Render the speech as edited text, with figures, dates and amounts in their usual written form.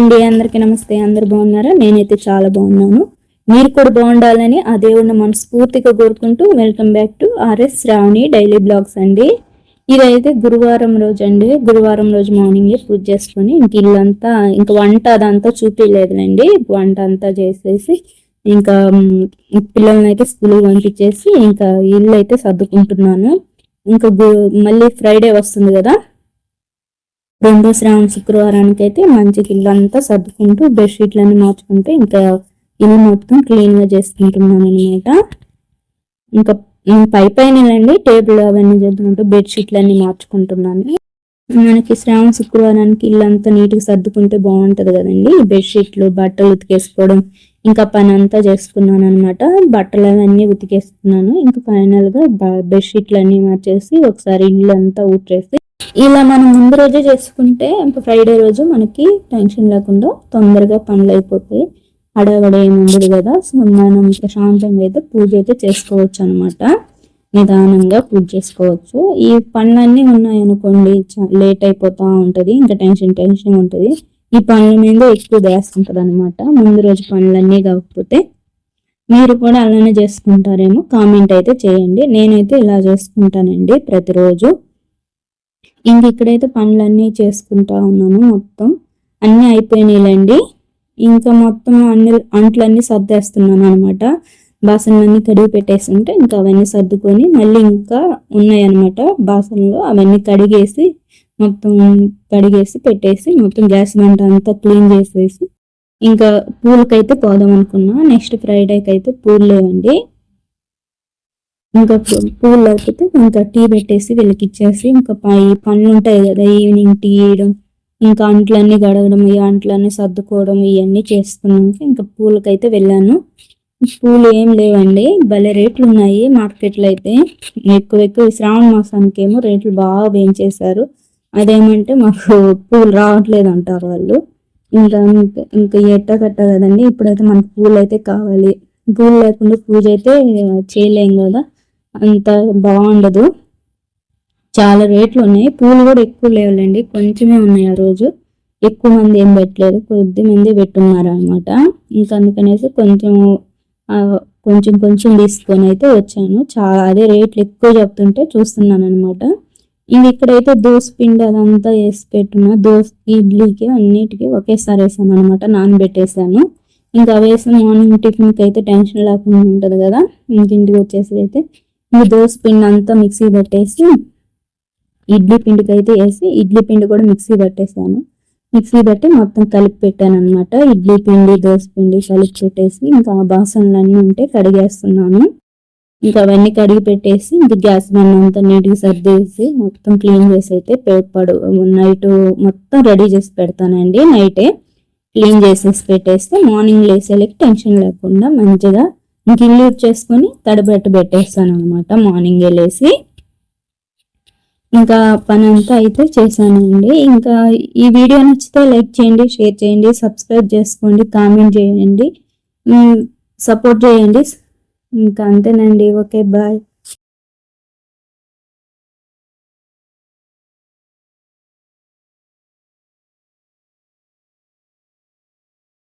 అండి, అందరికీ నమస్తే. అందరు బాగున్నారా? నేనైతే చాలా బాగున్నాను. మీరు కూడా బాగుండాలని ఆ దేవుడిని మనస్ఫూర్తిగా కోరుకుంటూ welcome back to RS Sravani daily blogs అండి. ఇదైతే గురువారం రోజు అండి. గురువారం రోజు మార్నింగ్ పూజ చేసుకొని ఇంక ఇల్లంతా ఇంకా వంట అదంతా చూపించలేదులేండి. వంట అంతా చేసేసి ఇంకా పిల్లల్ని అయితే స్కూల్కి పంపించేసి ఇంకా ఇల్లు అయితే సర్దుకుంటున్నాను. ఇంకా మళ్ళీ ఫ్రైడే వస్తుంది కదా, రెండో శ్రావణ శుక్రవారానికి అయితే మంచిగా ఇల్లంతా సర్దుకుంటూ బెడ్షీట్లన్నీ మార్చుకుంటూ ఇంకా ఇల్లు మొత్తం క్లీన్ గా చేసుకుంటున్నాను అనమాట. ఇంకా పైనండి టేబుల్ అవన్నీ చదువుకుంటూ బెడ్షీట్లన్నీ మార్చుకుంటున్నాను. మనకి శ్రావణ శుక్రవారానికి ఇల్లంతా నీట్గా సర్దుకుంటే బాగుంటది కదండి. బెడ్షీట్లు, బట్టలు ఉతికేసుకోవడం ఇంకా పని అంతా చేసుకున్నాను అనమాట. బట్టలు అవన్నీ ఉతికేసుకున్నాను. ఇంకా ఫైనల్ గా బెడ్షీట్లు అన్ని మార్చేసి ఒకసారి ఇల్లు అంతా ఊడ్చేసి ఇలా మనం ముందు రోజే చేసుకుంటే ఇంకా ఫ్రైడే రోజు మనకి టెన్షన్ లేకుండా తొందరగా పనులు అయిపోతాయి. హడావడి ఏమి ఉండదు కదా. సో మనం ప్రశాంతంగా అయితే పూజ అయితే చేసుకోవచ్చు అనమాట. నిదానంగా పూజ చేసుకోవచ్చు. ఈ పనులన్నీ ఉన్నాయనుకోండి లేట్ అయిపోతా ఉంటది. ఇంకా టెన్షన్ ఉంటది. ఈ పనుల మీద ఎక్కువ ధ్యాస ఉంటది అనమాట. ముందు రోజు పనులన్నీ కాకపోతే మీరు కూడా అలానే చేసుకుంటారేమో కామెంట్ అయితే చేయండి. నేనైతే ఇలా చేసుకుంటానండి ప్రతిరోజు. ఇంక ఇక్కడైతే పనులన్నీ చేసుకుంటా ఉన్నాను. మొత్తం అన్నీ అయిపోయినాయిలేండి. ఇంకా మొత్తం అంట్లన్నీ సర్దేస్తున్నాను అనమాట. బాసనలన్నీ కడిగి పెట్టేసి ఉంటే ఇంకా అవన్నీ సర్దుకొని మళ్ళీ ఇంకా ఉన్నాయన్నమాట బాసనలు. అవన్నీ కడిగేసి మొత్తం పెట్టేసి మొత్తం గ్యాస్ గంట అంతా క్లీన్ చేసేసి ఇంకా పూలకైతే పోదాం అనుకున్నా. నెక్స్ట్ ఫ్రైడేకి అయితే పూలు లేవండి. ఇంకా పూలు లేకపోతే ఇంకా టీ పెట్టేసి వీళ్ళకి ఇచ్చేసి ఇంకా పనులు ఉంటాయి కదా, ఈవినింగ్ టీ వేయడం, ఇంకా అంట్లన్నీ గడగడం, ఈ అంట్లన్నీ సర్దుకోవడం ఇవన్నీ చేస్తున్నాక ఇంకా పూలకైతే వెళ్ళాను. పూలు ఏం లేవండి, భలే రేట్లు ఉన్నాయి మార్కెట్లో అయితే. ఎక్కువ శ్రావణ మాసానికి ఏమో రేట్లు బాగా పెంచేశారు. అదేమంటే మాకు పూలు రావట్లేదు అంటారు వాళ్ళు. ఇంకా ఎట్టకట్ట కదండి. ఇప్పుడైతే మనకు పూలు అయితే కావాలి. పూలు లేకుండా పూజ అయితే చేయలేం కదా, అంత బాగుండదు. చాలా రేట్లు ఉన్నాయి. పూలు కూడా ఎక్కువ లేవులేండి, కొంచెమే ఉన్నాయి. ఆ రోజు ఎక్కువ మంది ఏం పెట్టలేదు, కొద్ది మంది పెట్టున్నారు అనమాట. ఇంకా అందుకనేసి కొంచెం తీసుకొని అయితే వచ్చాను. చాలా అదే రేట్లు ఎక్కువ చెప్తుంటే చూస్తున్నాను అనమాట. ఇంక ఇక్కడైతే దోశ పిండి అదంతా వేసి పెట్టున్నా. దోశ, ఇడ్లీకి అన్నిటికీ ఒకేసారి వేసాను అనమాట. నానబెట్టేసాను. ఇంకా వేసి మార్నింగ్ టిఫిన్కి అయితే టెన్షన్ లేకుండా ఉంటుంది కదా. ఇంటికి వచ్చేసి అయితే ఈ దోశ పిండి అంతా మిక్సీ పెట్టేసి ఇడ్లీ పిండికి అయితే వేసి ఇడ్లీ పిండి కూడా మిక్సీ పెట్టేసాను. మిక్సీ పెట్టి మొత్తం కలిపి పెట్టాను అనమాట. ఇడ్లీ పిండి, దోశ పిండి కలిపి పెట్టేసి ఇంకా బాసనలు అన్నీ ఉంటే కడిగేస్తున్నాను. ఇంకా అవన్నీ కడిగి పెట్టేసి ఇంకా గ్యాస్ బండ్ అంతా నీట్గా సర్దేసి మొత్తం క్లీన్ చేసి అయితే నైట్ మొత్తం రెడీ చేసి పెడతానండి. నైటే క్లీన్ చేసేసి పెట్టేస్తే మార్నింగ్ లేసేలకి టెన్షన్ లేకుండా మంచిగా ఇంక ఇల్లు చేసుకొని పెట్టేస్తాను అనమాట. మార్నింగ్ వెళ్ళేసి ఇంకా పని అంతా అయితే చేశానండి. ఇంకా ఈ వీడియో నచ్చితే లైక్ చేయండి, షేర్ చేయండి, సబ్స్క్రైబ్ చేసుకోండి, కామెంట్ చేయండి, సపోర్ట్ చేయండి. ఇంకా అంతేనండి. Okay, bye.